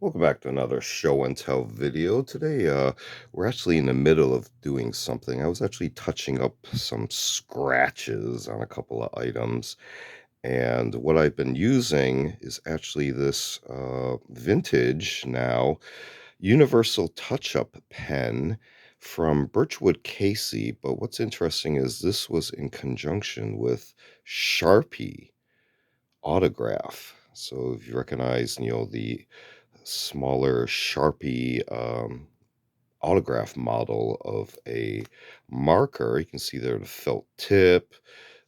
Welcome back to another show and tell video. Today, we're actually in the middle of doing something. I was actually touching up some scratches on a couple of items, and what I've been using is actually this vintage now universal touch-up pen from Birchwood-CASEY. But what's interesting is this was in conjunction with Sharpie autograph. So if you recognize, the smaller Sharpie autograph model of a marker. You can see there the felt tip,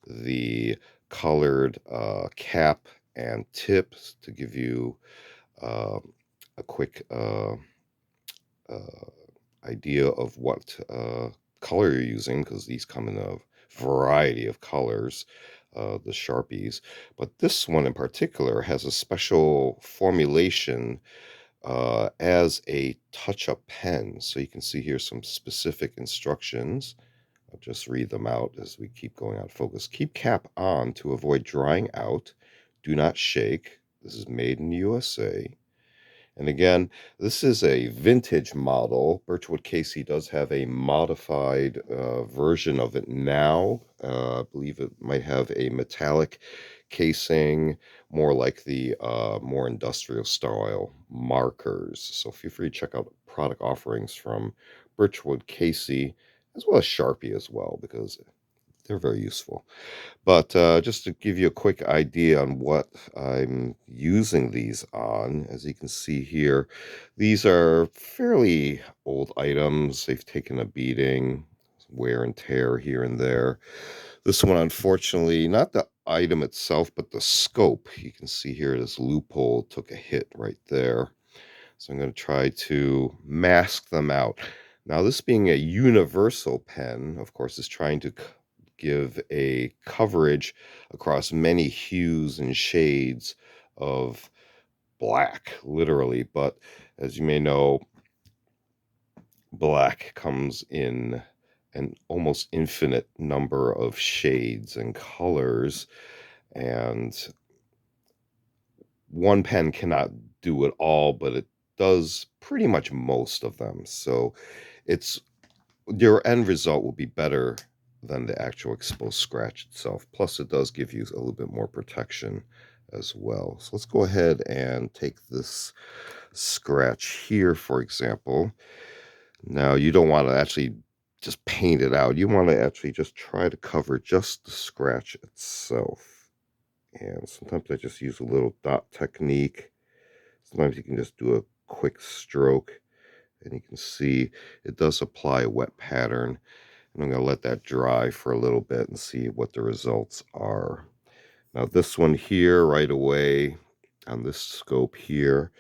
the colored cap and tips to give you uh, a quick uh, idea of what color you're using, because these come in a variety of colors, the Sharpies. But this one in particular has a special formulation as a touch-up pen. So you can see here some specific instructions. I'll just read them out as we keep going out of focus. Keep cap on to avoid drying out. Do not shake. This is made in the USA. And again, this is a vintage model. Birchwood-CASEY does have a modified version of it now. I believe it might have a metallic casing, more like the more industrial style markers. So feel free to check out product offerings from Birchwood-CASEY, as well as Sharpie as well, because they're very useful. But just to give you a quick idea on what I'm using these on, as you can see here, these are fairly old items. They've taken a beating, wear and tear here and there. This one, unfortunately, not the item itself, but the scope. You can see here this loophole took a hit right there. So I'm going to try to mask them out. Now, this being a universal pen, of course, is trying to give a coverage across many hues and shades of black, literally. But as you may know, black comes in an almost infinite number of shades and colors, and one pen cannot do it all, but it does pretty much most of them. So it's your end result will be better than the actual exposed scratch itself. Plus, it does give you a little bit more protection as well. So let's go ahead and take this scratch here, for example. Now, you don't want to actually just paint it out. You want to actually just try to cover just the scratch itself. And sometimes I just use a little dot technique. Sometimes you can just do a quick stroke, and you can see it does apply a wet pattern. And I'm going to let that dry for a little bit and see what the results are. Now, this one here, right away, on this scope here,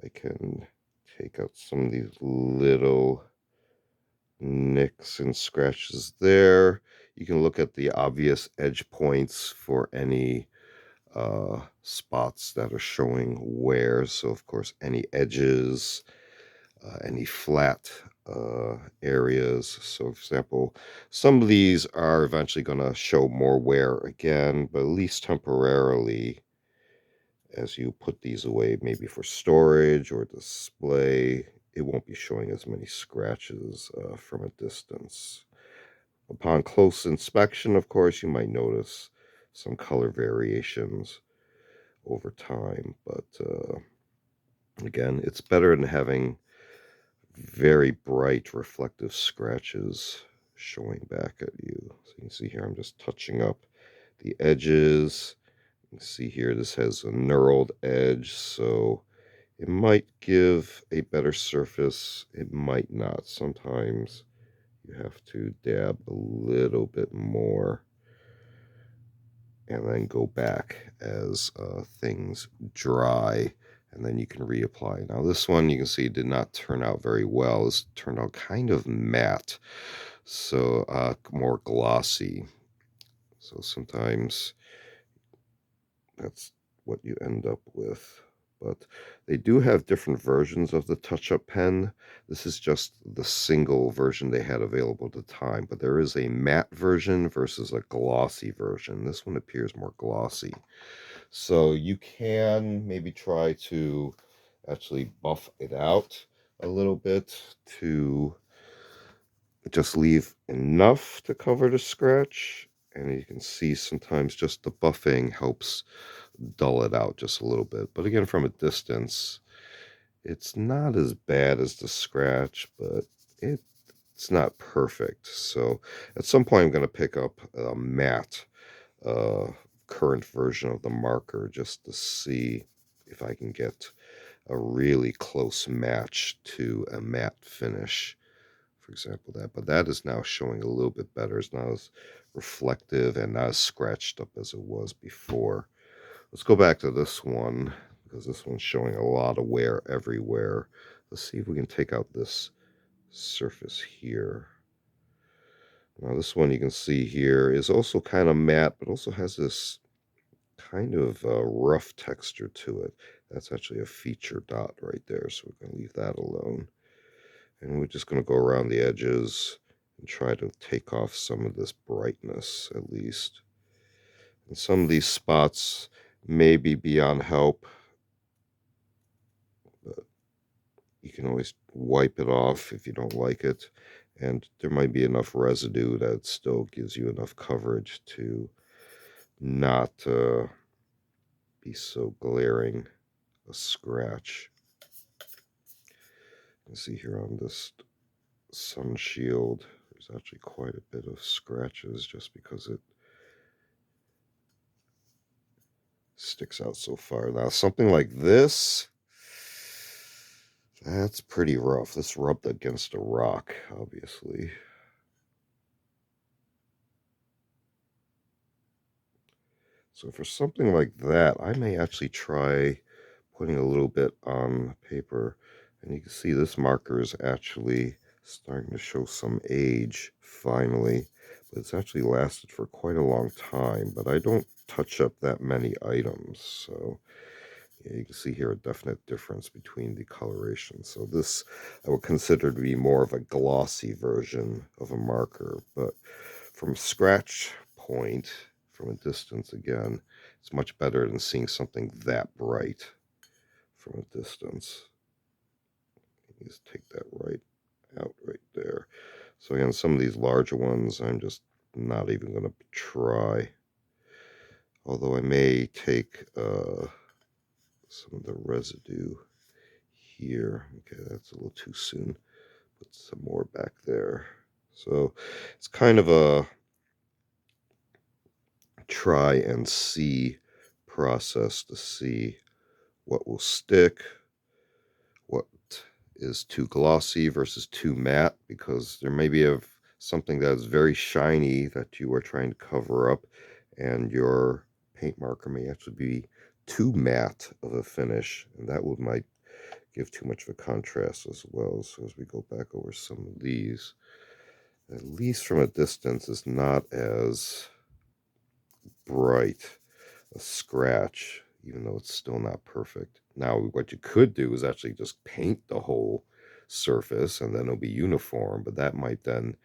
I can take out some of these little nicks and scratches there. You can look at the obvious edge points for any spots that are showing wear. So, of course, any edges, any flat areas. So, for example, some of these are eventually going to show more wear again, but at least temporarily, as you put these away, maybe for storage or display, it won't be showing as many scratches from a distance. Upon close inspection, of course, you might notice some color variations over time, but again, it's better than having very bright reflective scratches showing back at you. So you can see here I'm just touching up the edges. You can see here this has a knurled edge, so it might give a better surface. It might not. Sometimes you have to dab a little bit more and then go back as things dry, and then you can reapply. Now this one, you can see, did not turn out very well. This turned out kind of matte, so more glossy. So sometimes that's what you end up with. But they do have different versions of the touch-up pen. This is just the single version they had available at the time, but there is a matte version versus a glossy version. This one appears more glossy. So you can maybe try to actually buff it out a little bit to just leave enough to cover the scratch. And you can see sometimes just the buffing helps dull it out just a little bit. But again, from a distance, it's not as bad as the scratch, but it's not perfect. So at some point, I'm going to pick up a matte uh, current version of the marker just to see if I can get a really close match to a matte finish. For example, that, but that is now showing a little bit better. It's not as reflective and not as scratched up as it was before. Let's go back to this one because this one's showing a lot of wear everywhere. Let's see if we can take out this surface here. Now this one you can see here is also kind of matte, but also has this kind of rough texture to it. That's actually a feature dot right there, so we're going to leave that alone. And we're just going to go around the edges and try to take off some of this brightness at least. And some of these spots may be beyond help, but you can always wipe it off if you don't like it. And there might be enough residue that still gives you enough coverage to not be so glaring a scratch. You can see here on this sun shield, there's actually quite a bit of scratches just because it sticks out so far. Now, something like this, that's pretty rough. This rubbed against a rock, obviously. So for something like that, I may actually try putting a little bit on paper. And you can see this marker is actually starting to show some age, finally. But it's actually lasted for quite a long time. But I don't touch up that many items. So yeah, you can see here a definite difference between the coloration. So this I would consider to be more of a glossy version of a marker. But from a scratch point, from a distance again, it's much better than seeing something that bright from a distance. Just take that right out right there. So again, some of these larger ones, I'm just not even going to try. Although I may take some of the residue here. Okay, that's a little too soon. Put some more back there. So it's kind of a try and see process to see what will stick, what is too glossy versus too matte, because there may be something that is very shiny that you are trying to cover up, and your paint marker may actually be too matte of a finish, and that might give too much of a contrast as well. So as we go back over some of these, at least from a distance, is not as bright a scratch, even though it's still not perfect. Now, what you could do is actually just paint the whole surface and then it'll be uniform, but that might then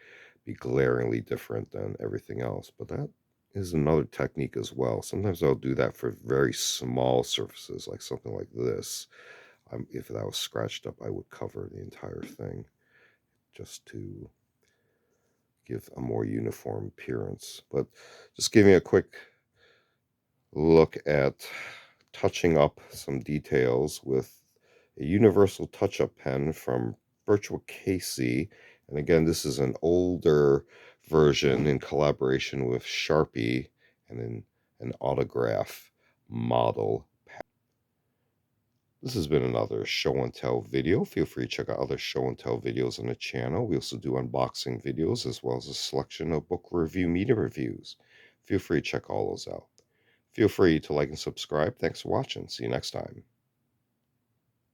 be glaringly different than everything else. But that is another technique as well. Sometimes I'll do that for very small surfaces, like something like this. If that was scratched up, I would cover the entire thing just to give a more uniform appearance. But just giving a quick look at touching up some details with a universal touch-up pen from BIRCHWOOD-CASEY. And again, this is an older version in collaboration with Sharpie and in an autograph model. This has been another show and tell video. Feel free to check out other show and tell videos on the channel. We also do unboxing videos as well as a selection of book review media reviews. Feel free to check all those out. Feel free to like and subscribe. Thanks for watching. See you next time.